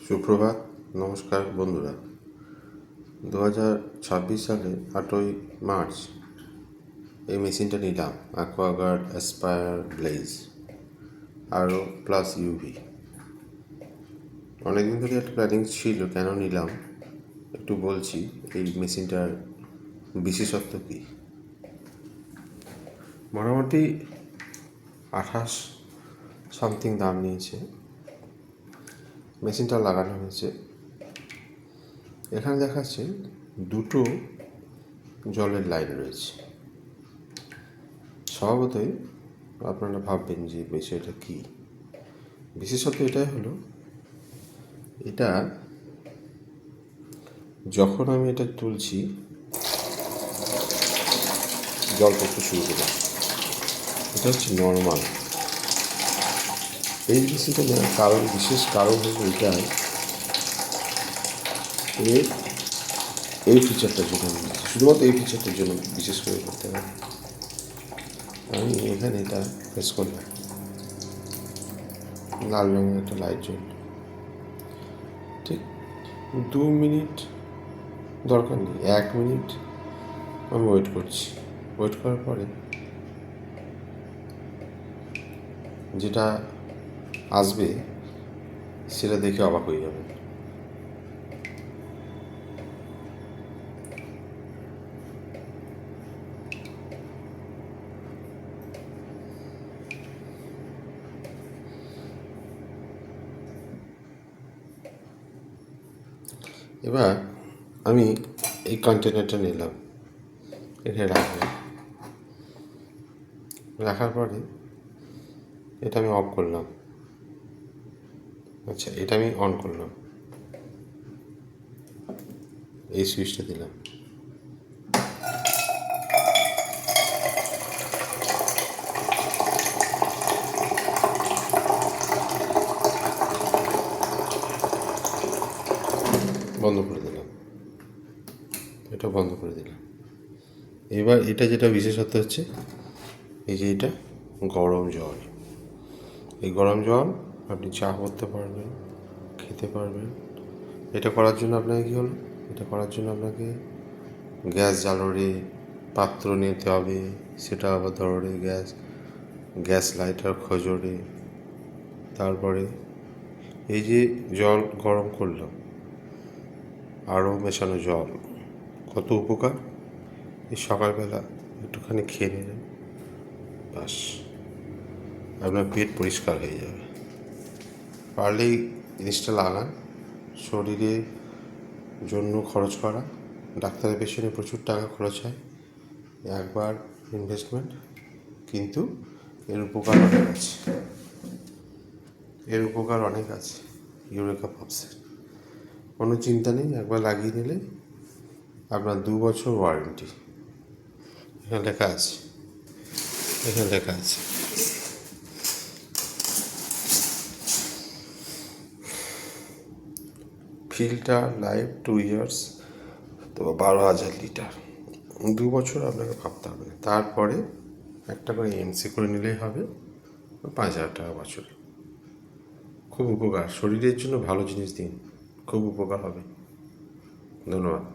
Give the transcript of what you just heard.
সুপ্রভাত, নমস্কার বন্ধুরা। 2026 সালে 8ই মার্চ এই মেশিনটা নিলাম, অ্যাকোয়াগার্ড অ্যাসপায়ার ব্লেজ আরও প্লাস ইউভি। অনেকদিন ধরে একটা প্ল্যানিং ছিল, কেন নিলাম একটু বলছি। এই মেশিনটার বিশেষত্ব কী? মোটামুটি 28 সামথিং দাম নিয়েছে। মেশিনটা লাগানো হয়েছে, এখানে দেখাচ্ছে দুটো জলের লাইন রয়েছে। স্বভাবতই আপনারা ভাববেন যে বিষয়টা কী। বিশেষত এটাই হলো, এটা যখন আমি এটা তুলছি জল পড়তে শুরু করলাম, এটা হচ্ছে নর্মাল। এই মেশিনটা নেওয়ার কারণ, বিশেষ কারণ হলো এটাই, এই ফিচারটার জন্য আমি শুধুমাত্র এই ফিচারটার জন্য বিশেষ করে করতে হবে। আমি এখানে এটা প্রেস করলাম, লাল রঙের একটা লাইট জ্বলল। ঠিক 2 মিনিট দরকার নেই, 1 মিনিট আমি ওয়েট করছি। ওয়েট করার পরে যেটা আসবে সেটা দেখে অবাক হয়ে যাবে। এবার আমি এই কন্টেনারটা নিলাম, এখানে রাখলাম। রাখার পরে এটা আমি অফ করলাম। আচ্ছা, এটা আমি অন করলাম, এই সুইচটা দিলাম। বন্ধ করে দিলাম, এটা বন্ধ করে দিলাম। এবার এটা যেটা বিশেষত্ব হচ্ছে, এই যে এটা গরম জল। এই গরম জল আপনি চা করতে পারবেন, খেতে পারবেন। এটা করার জন্য আপনাকে কী হলো, এটা করার জন্য আপনাকে গ্যাস জ্বালোরে পাত্র নিতে হবে, সেটা আবার ধরে গ্যাস লাইটার খোঁজরে। তারপরে এই যে জল গরম করলাম, আরও মেশানো জল, কত উপকার। এই সকালবেলা একটুখানি খেয়ে নিলেন, বাস আপনার পেট পরিষ্কার হয়ে যাবে। পারলেই জিনিসটা লাগান। শরীরের জন্য খরচ করা, ডাক্তারের পেছনে প্রচুর টাকা খরচ হয়, একবার ইনভেস্টমেন্ট, কিন্তু এর উপকার অনেক আছে। ইউরেকা পাপসের কোনো চিন্তা নেই, একবার লাগিয়ে নিলে আপনার 2 বছর ওয়ারেন্টি। এখানে লেখা আছে ফিল্টার লাইফ 2 ইয়ার্স, তো 12,000 লিটার। 2 বছর আপনাকে ভাবতে হবে না। তারপরে একটা করে এমসি করে নিলেই হবে, 5,000 টাকা বছরে। খুব উপকার, শরীরের জন্য ভালো জিনিস দিন, খুব উপকার হবে। ধন্যবাদ।